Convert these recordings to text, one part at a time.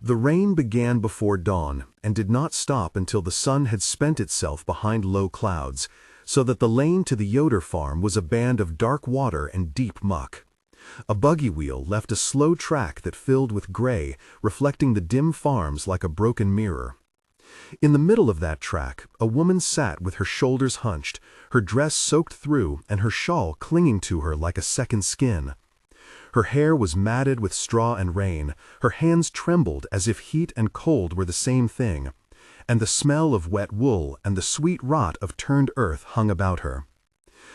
The rain began before dawn and did not stop until the sun had spent itself behind low clouds, so that the lane to the Yoder farm was a band of dark water and deep muck. A buggy wheel left a slow track that filled with gray, reflecting the dim farms like a broken mirror. In the middle of that track, a woman sat with her shoulders hunched, her dress soaked through and her shawl clinging to her like a second skin. Her hair was matted with straw and rain, her hands trembled as if heat and cold were the same thing, and the smell of wet wool and the sweet rot of turned earth hung about her.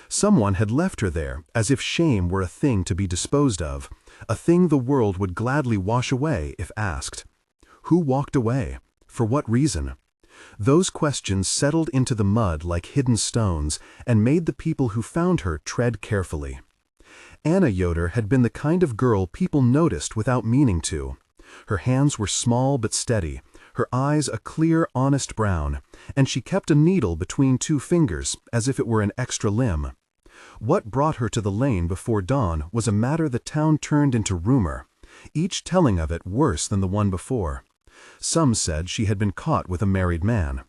Someone had left her there, as if shame were a thing to be disposed of, a thing the world would gladly wash away if asked. Who walked away? For what reason? Those questions settled into the mud like hidden stones and made the people who found her tread carefully. Anna Yoder had been the kind of girl people noticed without meaning to. Her hands were small but steady, her eyes a clear, honest brown, and she kept a needle between two fingers as if it were an extra limb. What brought her to the lane before dawn was a matter the town turned into rumor, each telling of it worse than the one before. Some said she had been caught with a married man.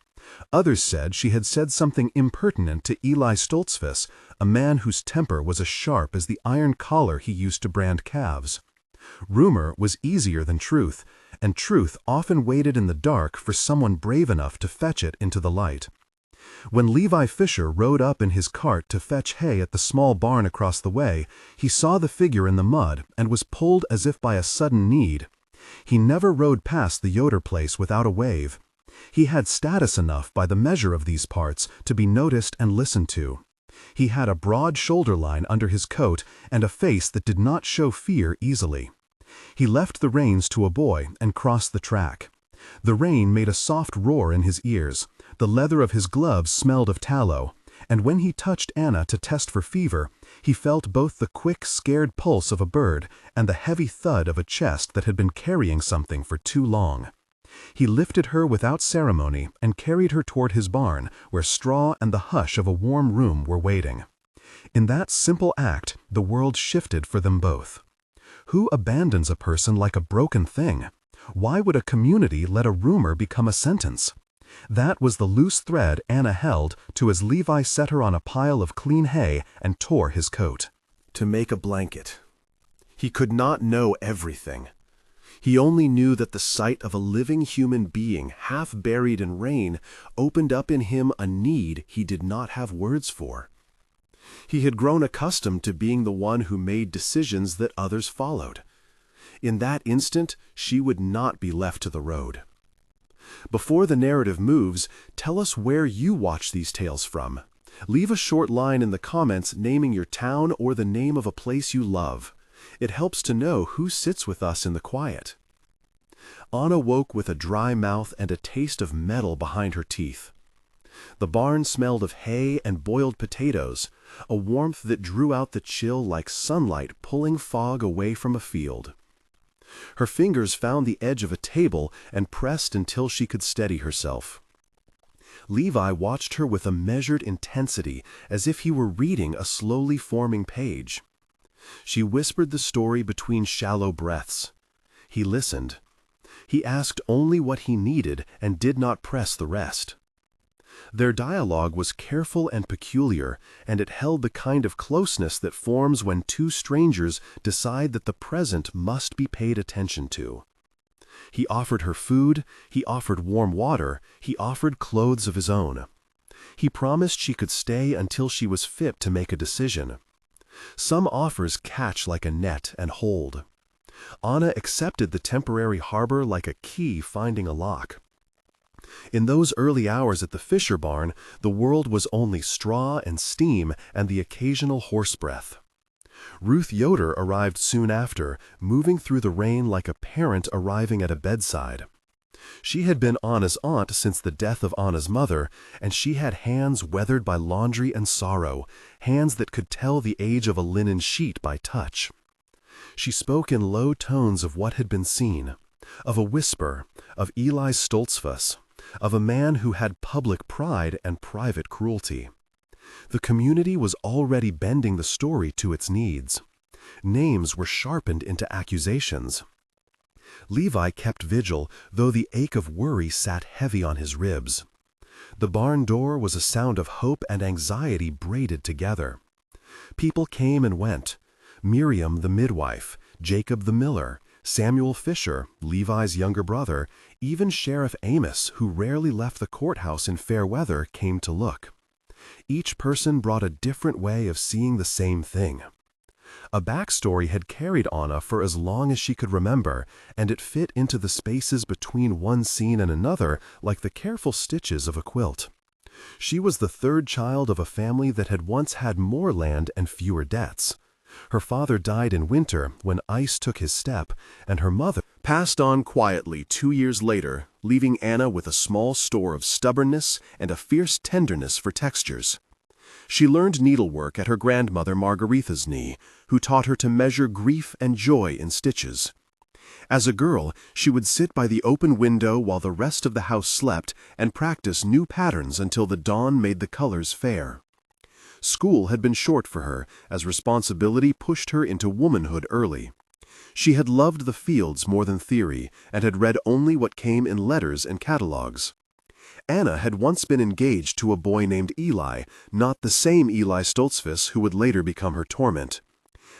Others said she had said something impertinent to Levi Stoltzfus, a man whose temper was as sharp as the iron collar he used to brand calves. Rumor was easier than truth, and truth often waited in the dark for someone brave enough to fetch it into the light. When Levi Fisher rode up in his cart to fetch hay at the small barn across the way, he saw the figure in the mud and was pulled as if by a sudden need. He never rode past the Yoder place without a wave. He had status enough by the measure of these parts to be noticed and listened to. He had a broad shoulder line under his coat and a face that did not show fear easily. He left the reins to a boy and crossed the track. The rain made a soft roar in his ears, the leather of his gloves smelled of tallow, and when he touched Anna to test for fever, he felt both the quick, scared pulse of a bird and the heavy thud of a chest that had been carrying something for too long. He lifted her without ceremony and carried her toward his barn, where straw and the hush of a warm room were waiting. In that simple act, the world shifted for them both. Who abandons a person like a broken thing? Why would a community let a rumor become a sentence? That was the loose thread Anna held to as Levi set her on a pile of clean hay and tore his coat. To make a blanket. He could not know everything. He only knew that the sight of a living human being half buried in rain opened up in him a need he did not have words for. He had grown accustomed to being the one who made decisions that others followed. In that instant, she would not be left to the road. Before the narrative moves, tell us where you watch these tales from. Leave a short line in the comments naming your town or the name of a place you love. It helps to know who sits with us in the quiet. Anna woke with a dry mouth and a taste of metal behind her teeth. The barn smelled of hay and boiled potatoes, a warmth that drew out the chill like sunlight pulling fog away from a field. Her fingers found the edge of a table and pressed until she could steady herself. Levi watched her with a measured intensity, as if he were reading a slowly forming page. She whispered the story between shallow breaths. He listened. He asked only what he needed and did not press the rest. Their dialogue was careful and peculiar, and it held the kind of closeness that forms when two strangers decide that the present must be paid attention to. He offered her food, he offered warm water, he offered clothes of his own. He promised she could stay until she was fit to make a decision. Some offers catch like a net and hold. Anna accepted the temporary harbor like a key finding a lock. In those early hours at the Fisher barn, the world was only straw and steam and the occasional horse breath. Ruth Yoder arrived soon after, moving through the rain like a parent arriving at a bedside. She had been Anna's aunt since the death of Anna's mother, and she had hands weathered by laundry and sorrow, hands that could tell the age of a linen sheet by touch. She spoke in low tones of what had been seen, of a whisper, of Levi Stoltzfus, of a man who had public pride and private cruelty. The community was already bending the story to its needs. Names were sharpened into accusations. Levi kept vigil, though the ache of worry sat heavy on his ribs. The barn door was a sound of hope and anxiety braided together. People came and went. Miriam the midwife, Jacob the miller, Samuel Fisher, Levi's younger brother, even Sheriff Amish, who rarely left the courthouse in fair weather, came to look. Each person brought a different way of seeing the same thing. A backstory had carried Anna for as long as she could remember, and it fit into the spaces between one scene and another like the careful stitches of a quilt. She was the third child of a family that had once had more land and fewer debts. Her father died in winter when ice took his step, and her mother passed on quietly 2 years later, leaving Anna with a small store of stubbornness and a fierce tenderness for textures. She learned needlework at her grandmother Margaretha's knee, who taught her to measure grief and joy in stitches. As a girl, she would sit by the open window while the rest of the house slept and practice new patterns until the dawn made the colors fair. School had been short for her, as responsibility pushed her into womanhood early. She had loved the fields more than theory, and had read only what came in letters and catalogues. Anna had once been engaged to a boy named Eli, not the same Eli Stoltzfus who would later become her torment.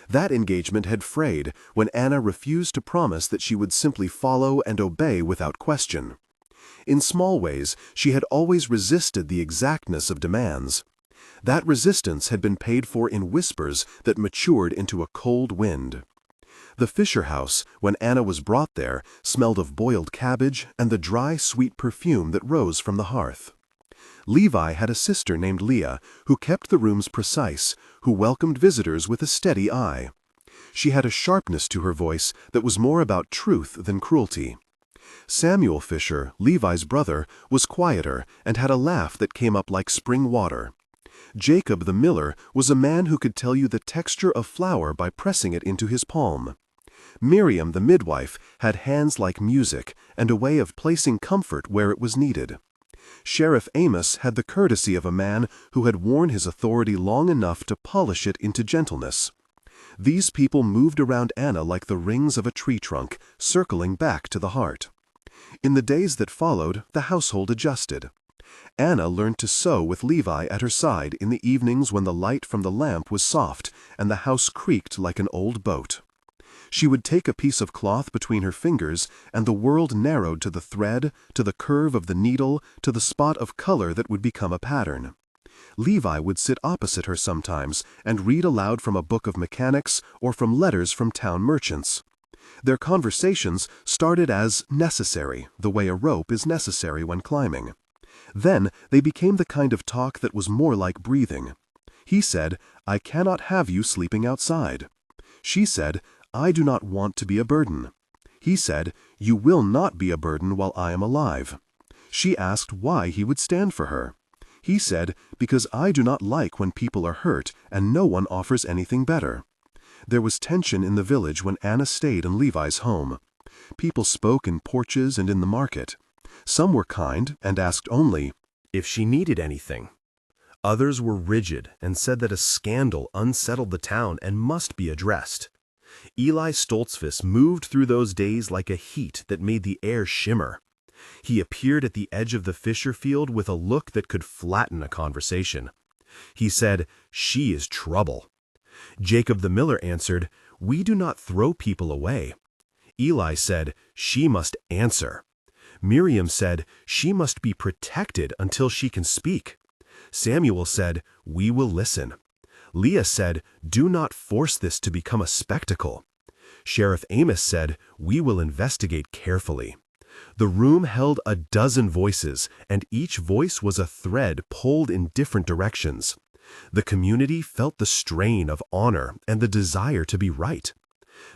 That engagement had frayed when Anna refused to promise that she would simply follow and obey without question. In small ways, she had always resisted the exactness of demands. That resistance had been paid for in whispers that matured into a cold wind. The Fisher house, when Anna was brought there, smelled of boiled cabbage and the dry, sweet perfume that rose from the hearth. Levi had a sister named Leah, who kept the rooms precise, who welcomed visitors with a steady eye. She had a sharpness to her voice that was more about truth than cruelty. Samuel Fisher, Levi's brother, was quieter and had a laugh that came up like spring water. Jacob the miller was a man who could tell you the texture of flour by pressing it into his palm. Miriam the midwife had hands like music and a way of placing comfort where it was needed. Sheriff Amish had the courtesy of a man who had worn his authority long enough to polish it into gentleness. These people moved around Anna like the rings of a tree trunk, circling back to the heart. In the days that followed, the household adjusted. Anna learned to sew with Levi at her side in the evenings when the light from the lamp was soft and the house creaked like an old boat. She would take a piece of cloth between her fingers, and the world narrowed to the thread, to the curve of the needle, to the spot of color that would become a pattern. Levi would sit opposite her sometimes and read aloud from a book of mechanics or from letters from town merchants. Their conversations started as necessary, the way a rope is necessary when climbing. Then they became the kind of talk that was more like breathing. He said, "I cannot have you sleeping outside." She said, "I do not want to be a burden." He said, "You will not be a burden while I am alive." She asked why he would stand for her. He said, "Because I do not like when people are hurt and no one offers anything better." There was tension in the village when Anna stayed in Levi's home. People spoke in porches and in the market. Some were kind and asked only if she needed anything. Others were rigid and said that a scandal unsettled the town and must be addressed. Eli Stoltzfus moved through those days like a heat that made the air shimmer. He appeared at the edge of the Fisher field with a look that could flatten a conversation. He said, "She is trouble." Jacob the miller answered, "We do not throw people away." Eli said, "She must answer." Miriam said, "She must be protected until she can speak." Samuel said, "We will listen." Leah said, "Do not force this to become a spectacle." Sheriff Amish said, "We will investigate carefully." The room held a dozen voices, and each voice was a thread pulled in different directions. The community felt the strain of honor and the desire to be right.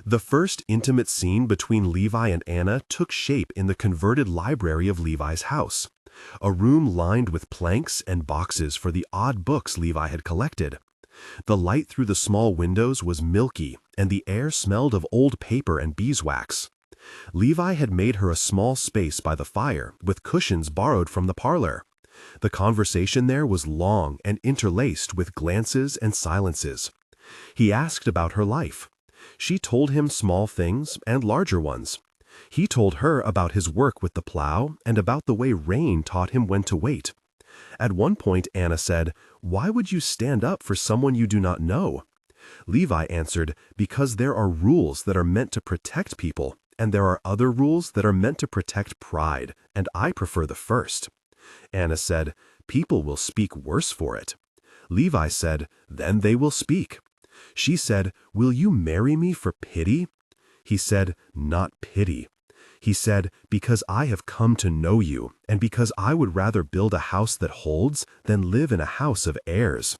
The first intimate scene between Levi and Anna took shape in the converted library of Levi's house, a room lined with planks and boxes for the odd books Levi had collected. The light through the small windows was milky, and the air smelled of old paper and beeswax. Levi had made her a small space by the fire, with cushions borrowed from the parlor. The conversation there was long and interlaced with glances and silences. He asked about her life. She told him small things and larger ones. He told her about his work with the plow and about the way rain taught him when to wait. At one point, Anna said, "Why would you stand up for someone you do not know?" Levi answered, "Because there are rules that are meant to protect people, and there are other rules that are meant to protect pride, and I prefer the first." Anna said, "People will speak worse for it." Levi said, "Then they will speak." She said, "Will you marry me for pity?" He said, "Not pity." He said, "Because I have come to know you, and because I would rather build a house that holds than live in a house of heirs."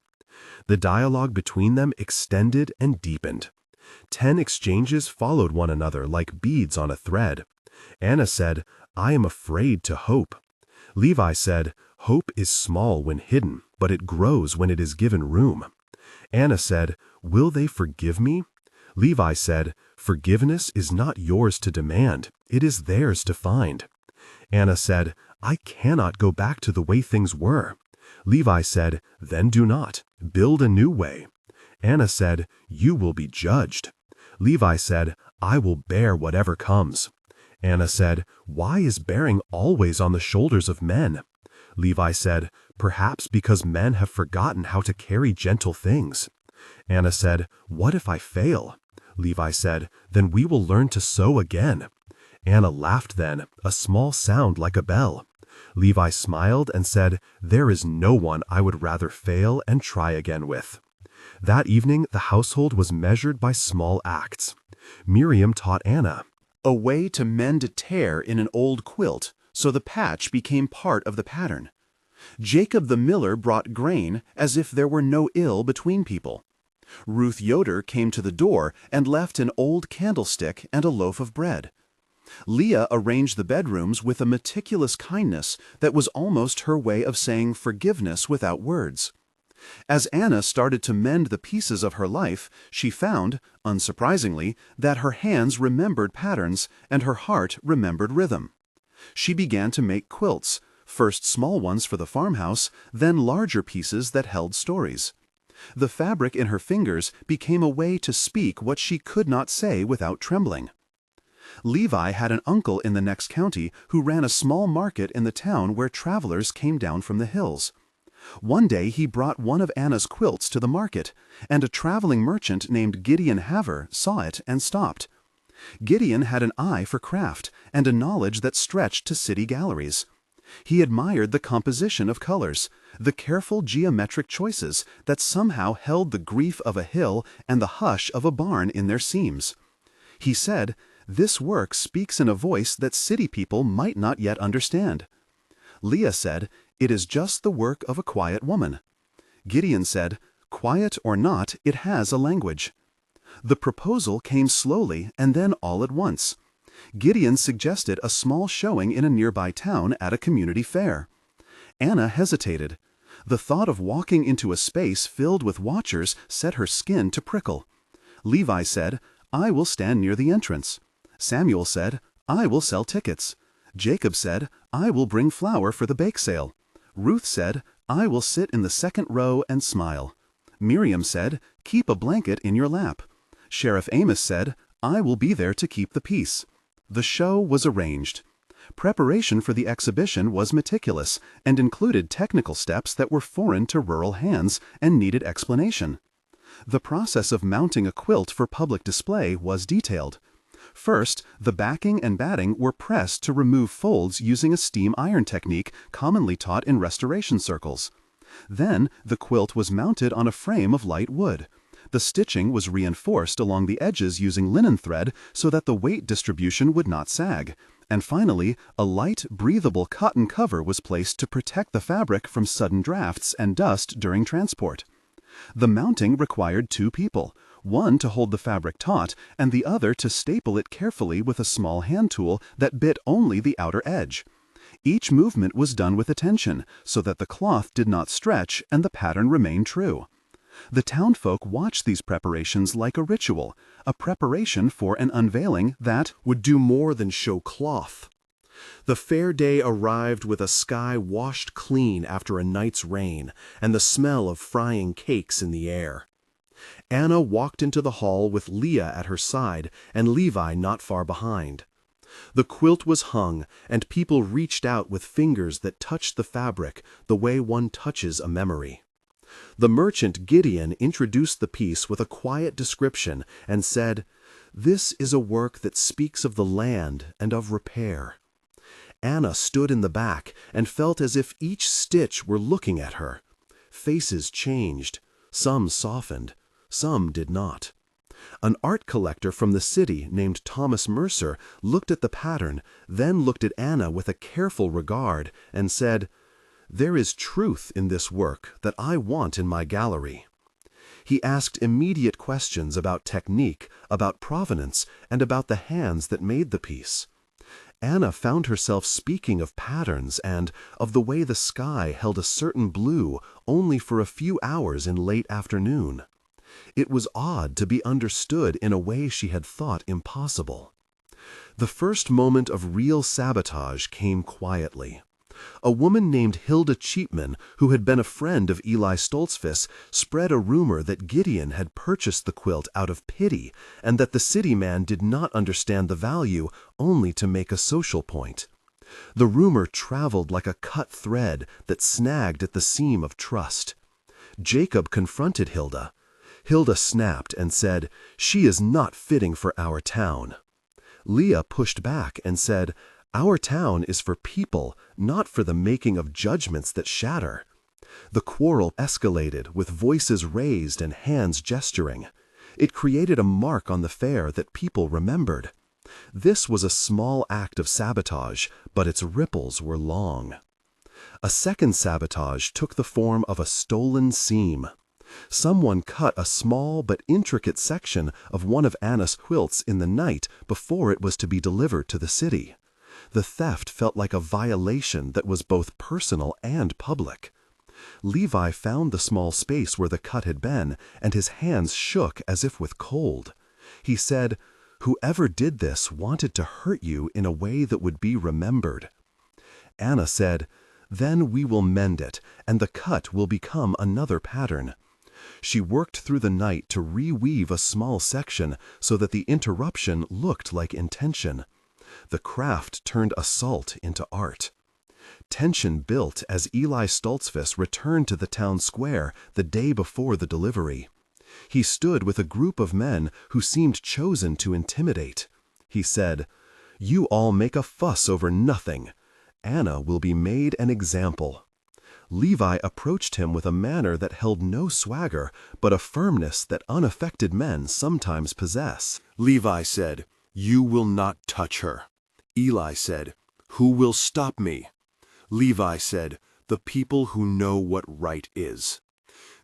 The dialogue between them extended and deepened. 10 exchanges followed one another like beads on a thread. Anna said, "I am afraid to hope." Levi said, "Hope is small when hidden, but it grows when it is given room." Anna said, "Will they forgive me?" Levi said, "Forgiveness is not yours to demand, it is theirs to find." Anna said, "I cannot go back to the way things were." Levi said, "Then do not. Build a new way." Anna said, "You will be judged." Levi said, "I will bear whatever comes." Anna said, "Why is bearing always on the shoulders of men?" Levi said, "Perhaps because men have forgotten how to carry gentle things." Anna said, "What if I fail?" Levi said, "Then we will learn to sew again." Anna laughed then, a small sound like a bell. Levi smiled and said, "There is no one I would rather fail and try again with." That evening the household was measured by small acts. Miriam taught Anna a way to mend a tear in an old quilt so the patch became part of the pattern. Jacob the miller brought grain as if there were no ill between people. Ruth Yoder came to the door and left an old candlestick and a loaf of bread. Leah arranged the bedrooms with a meticulous kindness that was almost her way of saying forgiveness without words. As Anna started to mend the pieces of her life, she found, unsurprisingly, that her hands remembered patterns and her heart remembered rhythm. She began to make quilts, first small ones for the farmhouse, then larger pieces that held stories. The fabric in her fingers became a way to speak what she could not say without trembling. Levi had an uncle in the next county who ran a small market in the town where travelers came down from the hills. One day he brought one of Anna's quilts to the market, and a traveling merchant named Gideon Haver saw it and stopped. Gideon had an eye for craft and a knowledge that stretched to city galleries. He admired the composition of colors, the careful geometric choices that somehow held the grief of a hill and the hush of a barn in their seams. He said, "This work speaks in a voice that city people might not yet understand." Leah said, "It is just the work of a quiet woman." Gideon said, "Quiet or not, it has a language." The proposal came slowly and then all at once. Gideon suggested a small showing in a nearby town at a community fair. Anna hesitated. The thought of walking into a space filled with watchers set her skin to prickle. Levi said, "I will stand near the entrance." Samuel said, "I will sell tickets." Jacob said, "I will bring flour for the bake sale." Ruth said, "I will sit in the second row and smile." Miriam said, "Keep a blanket in your lap." Sheriff Amos said, "I will be there to keep the peace." The show was arranged. Preparation for the exhibition was meticulous and included technical steps that were foreign to rural hands and needed explanation. The process of mounting a quilt for public display was detailed. First, the backing and batting were pressed to remove folds using a steam iron technique commonly taught in restoration circles. Then, the quilt was mounted on a frame of light wood. The stitching was reinforced along the edges using linen thread so that the weight distribution would not sag. And finally, a light, breathable cotton cover was placed to protect the fabric from sudden drafts and dust during transport. The mounting required 2 people, one to hold the fabric taut and the other to staple it carefully with a small hand tool that bit only the outer edge. Each movement was done with attention so that the cloth did not stretch and the pattern remained true. The townfolk watched these preparations like a ritual, a preparation for an unveiling that would do more than show cloth. The fair day arrived with a sky washed clean after a night's rain and the smell of frying cakes in the air. Anna walked into the hall with Leah at her side and Levi not far behind. The quilt was hung, and people reached out with fingers that touched the fabric the way one touches a memory. The merchant Gideon introduced the piece with a quiet description and said, "This is a work that speaks of the land and of repair." Anna stood in the back and felt as if each stitch were looking at her. Faces changed. Some softened. Some did not. An art collector from the city named Thomas Mercer looked at the pattern, then looked at Anna with a careful regard and said, "There is truth in this work that I want in my gallery." He asked immediate questions about technique, about provenance, and about the hands that made the piece. Anna found herself speaking of patterns and of the way the sky held a certain blue only for a few hours in late afternoon. It was odd to be understood in a way she had thought impossible. The first moment of real sabotage came quietly. A woman named Hilda Cheapman, who had been a friend of Eli Stoltzfus, spread a rumor that Gideon had purchased the quilt out of pity and that the city man did not understand the value only to make a social point. The rumor traveled like a cut thread that snagged at the seam of trust. Jacob confronted Hilda. Hilda snapped and said, "She is not fitting for our town." Leah pushed back and said, "Our town is for people, not for the making of judgments that shatter." The quarrel escalated with voices raised and hands gesturing. It created a mark on the fair that people remembered. This was a small act of sabotage, but its ripples were long. A second sabotage took the form of a stolen seam. Someone cut a small but intricate section of one of Anna's quilts in the night before it was to be delivered to the city. The theft felt like a violation that was both personal and public. Levi found the small space where the cut had been, and his hands shook as if with cold. He said, "Whoever did this wanted to hurt you in a way that would be remembered." Anna said, "Then we will mend it, and the cut will become another pattern." She worked through the night to reweave a small section so that the interruption looked like intention. The craft turned assault into art. Tension built as Eli Stoltzfus returned to the town square the day before the delivery. He stood with a group of men who seemed chosen to intimidate. He said, "You all make a fuss over nothing. Anna will be made an example." Levi approached him with a manner that held no swagger, but a firmness that unaffected men sometimes possess. Levi said, "You will not touch her." Eli said, "Who will stop me?" Levi said, "The people who know what right is."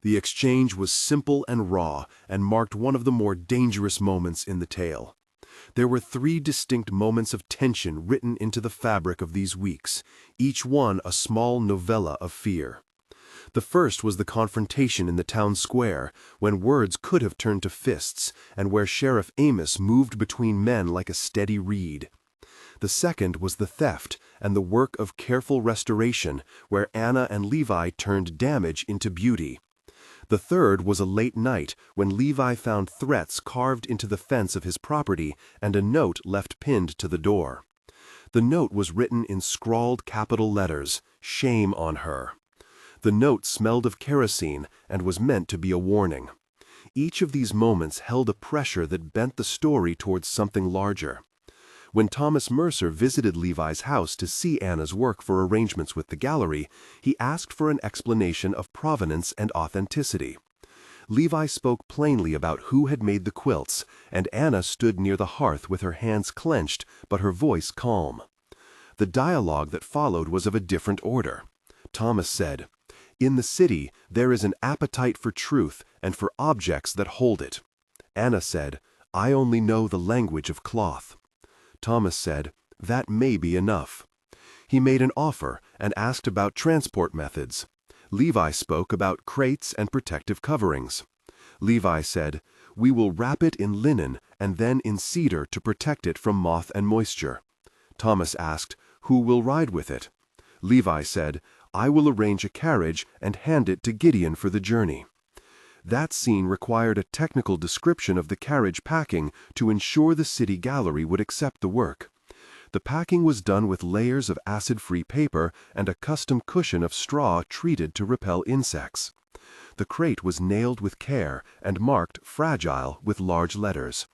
The exchange was simple and raw and marked one of the more dangerous moments in the tale. There were 3 distinct moments of tension written into the fabric of these weeks, each one a small novella of fear. The first was the confrontation in the town square, when words could have turned to fists, and where Sheriff Amish moved between men like a steady reed. The second was the theft and the work of careful restoration, where Anna and Levi turned damage into beauty. The third was a late night when Levi found threats carved into the fence of his property and a note left pinned to the door. The note was written in scrawled capital letters, "Shame on her." The note smelled of kerosene and was meant to be a warning. Each of these moments held a pressure that bent the story towards something larger. When Thomas Mercer visited Levi's house to see Anna's work for arrangements with the gallery, he asked for an explanation of provenance and authenticity. Levi spoke plainly about who had made the quilts, and Anna stood near the hearth with her hands clenched but her voice calm. The dialogue that followed was of a different order. Thomas said, "In the city there is an appetite for truth and for objects that hold it." Anna said, "I only know the language of cloth." Thomas said, "That may be enough." He made an offer and asked about transport methods. Levi spoke about crates and protective coverings. Levi said, "We will wrap it in linen and then in cedar to protect it from moth and moisture." Thomas asked, "Who will ride with it?" Levi said, "I will arrange a carriage and hand it to Gideon for the journey." That scene required a technical description of the carriage packing to ensure the city gallery would accept the work. The packing was done with layers of acid-free paper and a custom cushion of straw treated to repel insects. The crate was nailed with care and marked "Fragile" with large letters.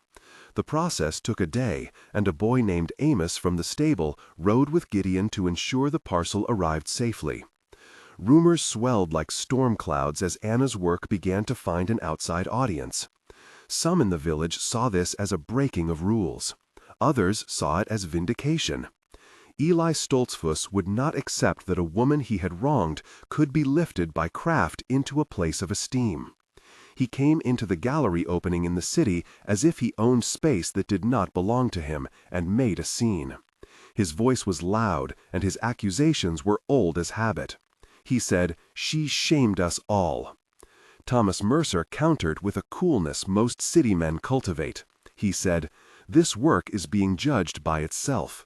The process took a day, and a boy named Amish from the stable rode with Gideon to ensure the parcel arrived safely. Rumors swelled like storm clouds as Anna's work began to find an outside audience. Some in the village saw this as a breaking of rules. Others saw it as vindication. Eli Stoltzfus would not accept that a woman he had wronged could be lifted by craft into a place of esteem. He came into the gallery opening in the city as if he owned space that did not belong to him, and made a scene. His voice was loud, and his accusations were old as habit. He said, "She shamed us all." Thomas Mercer countered with a coolness most city men cultivate. He said, "This work is being judged by itself."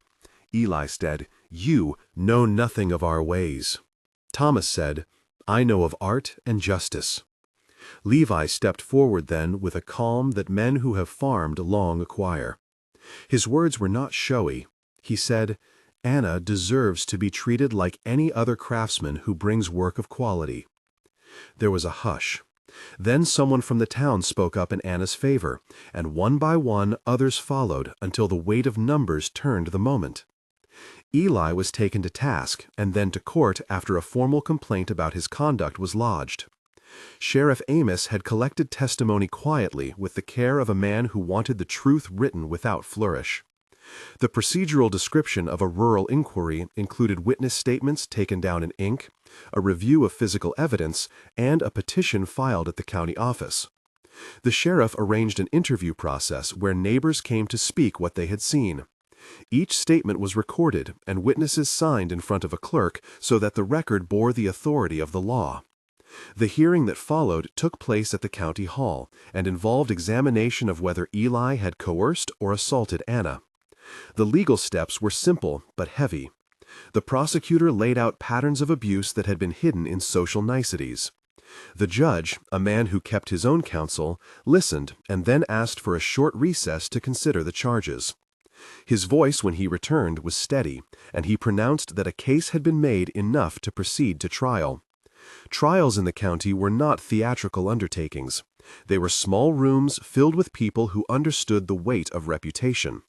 Eli said, "You know nothing of our ways." Thomas said, "I know of art and justice." Levi stepped forward then with a calm that men who have farmed long acquire. His words were not showy. He said, "Anna deserves to be treated like any other craftsman who brings work of quality." There was a hush. Then someone from the town spoke up in Anna's favor, and one by one others followed until the weight of numbers turned the moment. Eli was taken to task and then to court after a formal complaint about his conduct was lodged. Sheriff Amish had collected testimony quietly with the care of a man who wanted the truth written without flourish. The procedural description of a rural inquiry included witness statements taken down in ink, a review of physical evidence, and a petition filed at the county office. The sheriff arranged an interview process where neighbors came to speak what they had seen. Each statement was recorded and witnesses signed in front of a clerk so that the record bore the authority of the law. The hearing that followed took place at the county hall and involved examination of whether Eli had coerced or assaulted Anna. The legal steps were simple but heavy. The prosecutor laid out patterns of abuse that had been hidden in social niceties. The judge, a man who kept his own counsel, listened and then asked for a short recess to consider the charges. His voice when he returned was steady, and he pronounced that a case had been made enough to proceed to trial. Trials in the county were not theatrical undertakings. They were small rooms filled with people who understood the weight of reputation.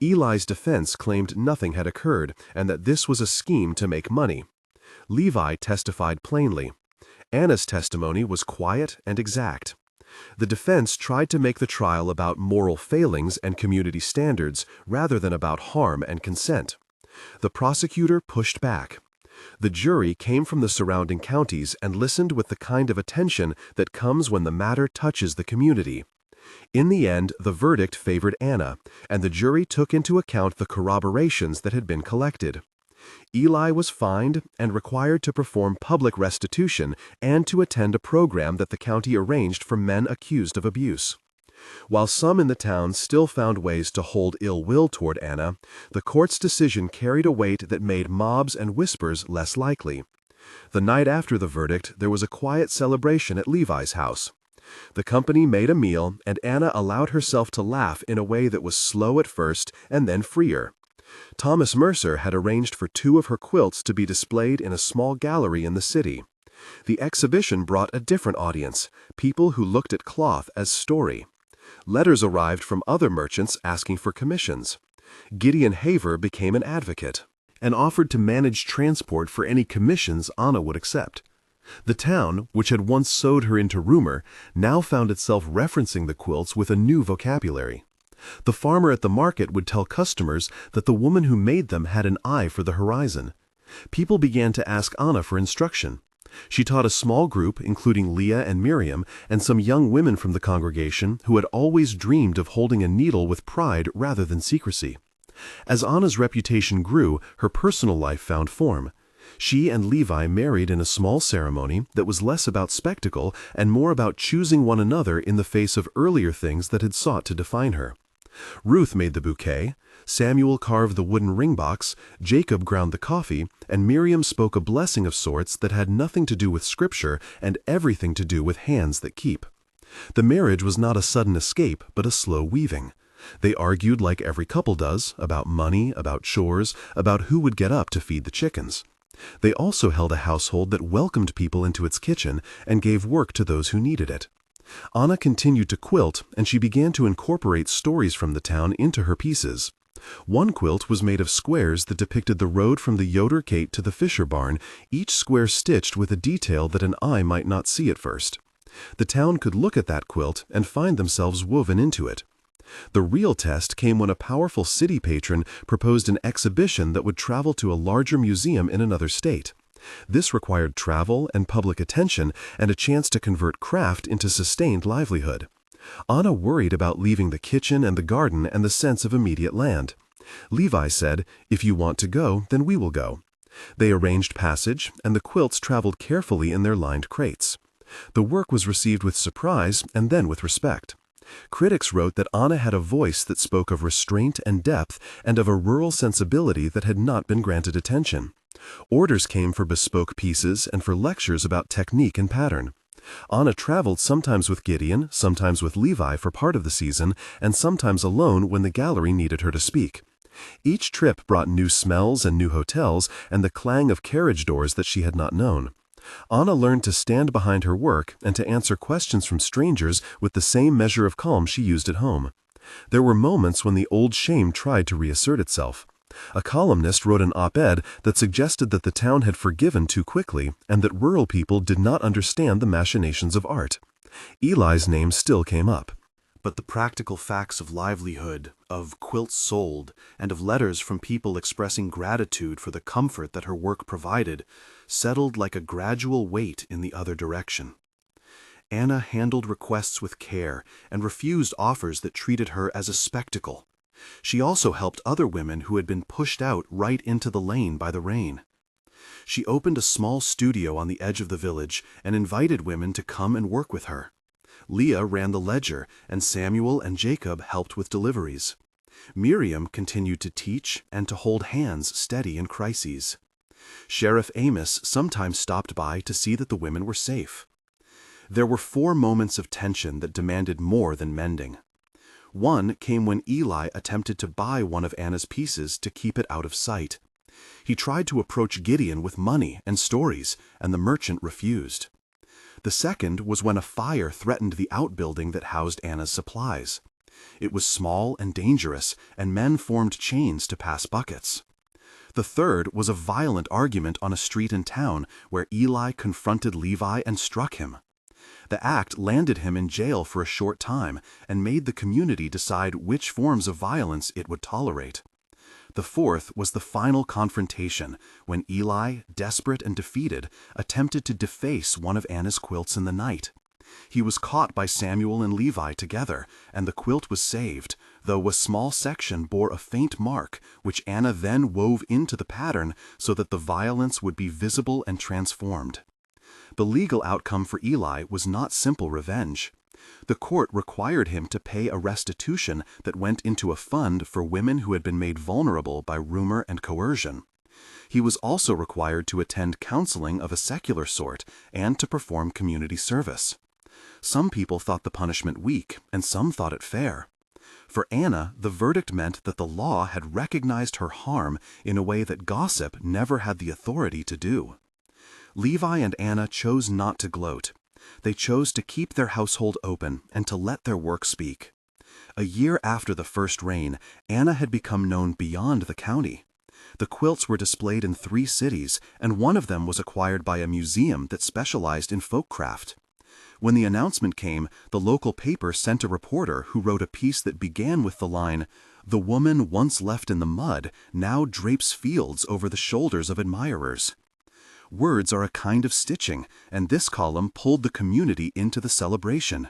Eli's defense claimed nothing had occurred and that this was a scheme to make money. Levi testified plainly. Anna's testimony was quiet and exact. The defense tried to make the trial about moral failings and community standards rather than about harm and consent. The prosecutor pushed back. The jury came from the surrounding counties and listened with the kind of attention that comes when the matter touches the community. In the end, the verdict favored Anna, and the jury took into account the corroborations that had been collected. Eli was fined and required to perform public restitution and to attend a program that the county arranged for men accused of abuse. While some in the town still found ways to hold ill will toward Anna, the court's decision carried a weight that made mobs and whispers less likely. The night after the verdict, there was a quiet celebration at Levi's house. The company made a meal, and Anna allowed herself to laugh in a way that was slow at first and then freer. Thomas Mercer had arranged for 2 of her quilts to be displayed in a small gallery in the city. The exhibition brought a different audience, people who looked at cloth as story. Letters arrived from other merchants asking for commissions. Gideon Haver became an advocate and offered to manage transport for any commissions Anna would accept. The town, which had once sewed her into rumor, now found itself referencing the quilts with a new vocabulary. The farmer at the market would tell customers that the woman who made them had an eye for the horizon. People began to ask Anna for instruction. She taught a small group, including Leah and Miriam, and some young women from the congregation who had always dreamed of holding a needle with pride rather than secrecy. As Anna's reputation grew, her personal life found form. She and Levi married in a small ceremony that was less about spectacle and more about choosing one another in the face of earlier things that had sought to define her. Ruth made the bouquet, Samuel carved the wooden ring box, Jacob ground the coffee, and Miriam spoke a blessing of sorts that had nothing to do with Scripture and everything to do with hands that keep. The marriage was not a sudden escape, but a slow weaving. They argued like every couple does, about money, about chores, about who would get up to feed the chickens. They also held a household that welcomed people into its kitchen and gave work to those who needed it. Anna continued to quilt, and she began to incorporate stories from the town into her pieces. One quilt was made of squares that depicted the road from the Yoder gate to the Fisher barn, each square stitched with a detail that an eye might not see at first. The town could look at that quilt and find themselves woven into it. The real test came when a powerful city patron proposed an exhibition that would travel to a larger museum in another state. This required travel and public attention and a chance to convert craft into sustained livelihood. Anna worried about leaving the kitchen and the garden and the sense of immediate land. Levi said, "If you want to go, then we will go." They arranged passage, and the quilts traveled carefully in their lined crates. The work was received with surprise and then with respect. Critics wrote that Anna had a voice that spoke of restraint and depth and of a rural sensibility that had not been granted attention. Orders came for bespoke pieces and for lectures about technique and pattern. Anna traveled sometimes with Gideon, sometimes with Levi for part of the season, and sometimes alone when the gallery needed her to speak. Each trip brought new smells and new hotels and the clang of carriage doors that she had not known. Anna learned to stand behind her work and to answer questions from strangers with the same measure of calm she used at home. There were moments when the old shame tried to reassert itself. A columnist wrote an op-ed that suggested that the town had forgiven too quickly and that rural people did not understand the machinations of art. Eli's name still came up. But the practical facts of livelihood, of quilts sold, and of letters from people expressing gratitude for the comfort that her work provided, settled like a gradual weight in the other direction. Anna handled requests with care and refused offers that treated her as a spectacle. She also helped other women who had been pushed out right into the lane by the rain. She opened a small studio on the edge of the village and invited women to come and work with her. Leah ran the ledger, and Samuel and Jacob helped with deliveries. Miriam continued to teach and to hold hands steady in crises. Sheriff Amos sometimes stopped by to see that the women were safe. There were 4 moments of tension that demanded more than mending. One came when Eli attempted to buy one of Anna's pieces to keep it out of sight. He tried to approach Gideon with money and stories, and the merchant refused. The second was when a fire threatened the outbuilding that housed Anna's supplies. It was small and dangerous, and men formed chains to pass buckets. The third was a violent argument on a street in town where Eli confronted Levi and struck him. The act landed him in jail for a short time and made the community decide which forms of violence it would tolerate. The fourth was the final confrontation, when Eli, desperate and defeated, attempted to deface one of Anna's quilts in the night. He was caught by Samuel and Levi together, and the quilt was saved, though a small section bore a faint mark, which Anna then wove into the pattern so that the violence would be visible and transformed. The legal outcome for Eli was not simple revenge. The court required him to pay a restitution that went into a fund for women who had been made vulnerable by rumor and coercion. He was also required to attend counseling of a secular sort and to perform community service. Some people thought the punishment weak, and some thought it fair. For Anna, the verdict meant that the law had recognized her harm in a way that gossip never had the authority to do. Levi and Anna chose not to gloat. They chose to keep their household open and to let their work speak. A year after the first rain, Anna had become known beyond the county. The quilts were displayed in 3 cities, and one of them was acquired by a museum that specialized in folk craft. When the announcement came, the local paper sent a reporter who wrote a piece that began with the line, "The woman once left in the mud now drapes fields over the shoulders of admirers." Words are a kind of stitching, and this column pulled the community into the celebration.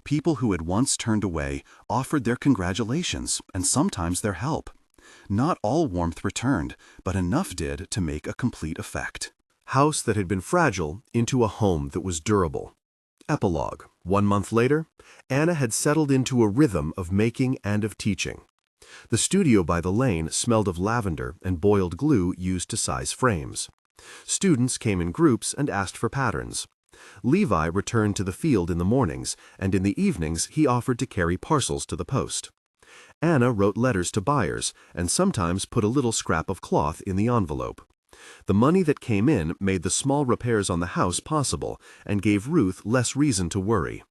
People who had once turned away offered their congratulations and sometimes their help. Not all warmth returned, but enough did to make a complete effect. House that had been fragile into a home that was durable. Epilogue. 1 month later, Anna had settled into a rhythm of making and of teaching. The studio by the lane smelled of lavender and boiled glue used to size frames. Students came in groups and asked for patterns. Levi returned to the field in the mornings, and in the evenings he offered to carry parcels to the post. Anna wrote letters to buyers and sometimes put a little scrap of cloth in the envelope. The money that came in made the small repairs on the house possible and gave Ruth less reason to worry.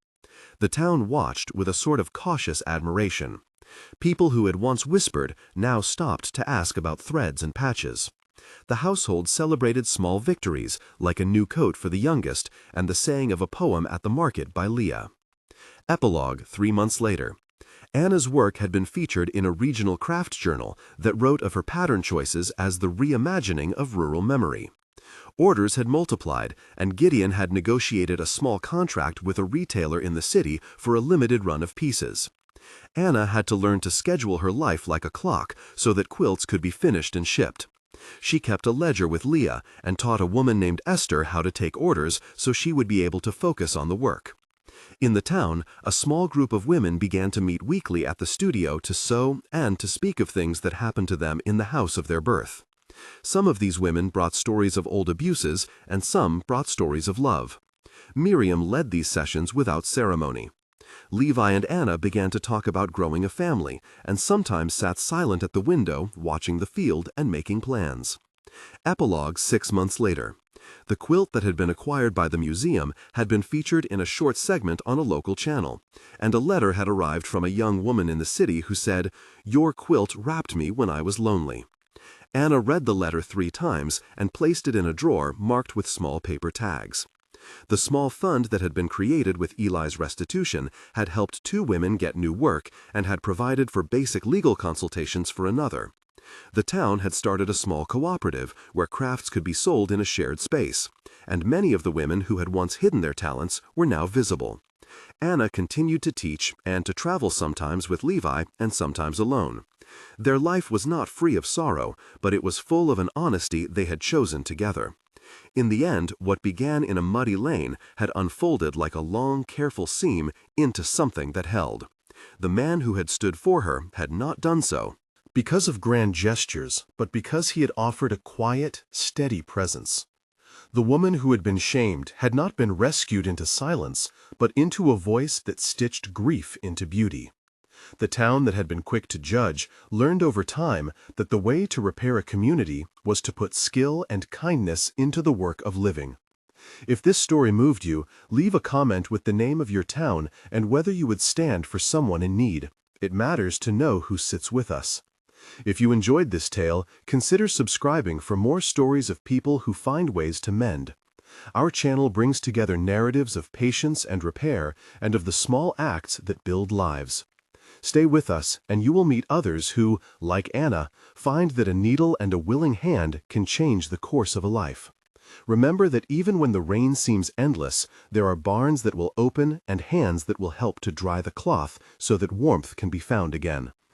The town watched with a sort of cautious admiration. People who had once whispered now stopped to ask about threads and patches. The household celebrated small victories, like a new coat for the youngest and the saying of a poem at the market by Leah. Epilogue 3 months later. Anna's work had been featured in a regional craft journal that wrote of her pattern choices as the reimagining of rural memory. Orders had multiplied, and Gideon had negotiated a small contract with a retailer in the city for a limited run of pieces. Anna had to learn to schedule her life like a clock so that quilts could be finished and shipped. She kept a ledger with Leah and taught a woman named Esther how to take orders so she would be able to focus on the work. In the town, a small group of women began to meet weekly at the studio to sew and to speak of things that happened to them in the house of their birth. Some of these women brought stories of old abuses, and some brought stories of love. Miriam led these sessions without ceremony. Levi and Anna began to talk about growing a family, and sometimes sat silent at the window, watching the field and making plans. Epilogue 6 months later. The quilt that had been acquired by the museum had been featured in a short segment on a local channel, and a letter had arrived from a young woman in the city who said, "Your quilt wrapped me when I was lonely." Anna read the letter 3 times and placed it in a drawer marked with small paper tags. The small fund that had been created with Eli's restitution had helped 2 women get new work and had provided for basic legal consultations for another. The town had started a small cooperative where crafts could be sold in a shared space, and many of the women who had once hidden their talents were now visible. Anna continued to teach and to travel sometimes with Levi and sometimes alone. Their life was not free of sorrow, but it was full of an honesty they had chosen together. In the end, what began in a muddy lane had unfolded like a long, careful seam into something that held. The man who had stood for her had not done so because of grand gestures, but because he had offered a quiet, steady presence. The woman who had been shamed had not been rescued into silence, but into a voice that stitched grief into beauty. The town that had been quick to judge learned over time that the way to repair a community was to put skill and kindness into the work of living. If this story moved you, leave a comment with the name of your town and whether you would stand for someone in need. It matters to know who sits with us. If you enjoyed this tale, consider subscribing for more stories of people who find ways to mend. Our channel brings together narratives of patience and repair and of the small acts that build lives. Stay with us, and you will meet others who, like Anna, find that a needle and a willing hand can change the course of a life. Remember that even when the rain seems endless, there are barns that will open and hands that will help to dry the cloth so that warmth can be found again.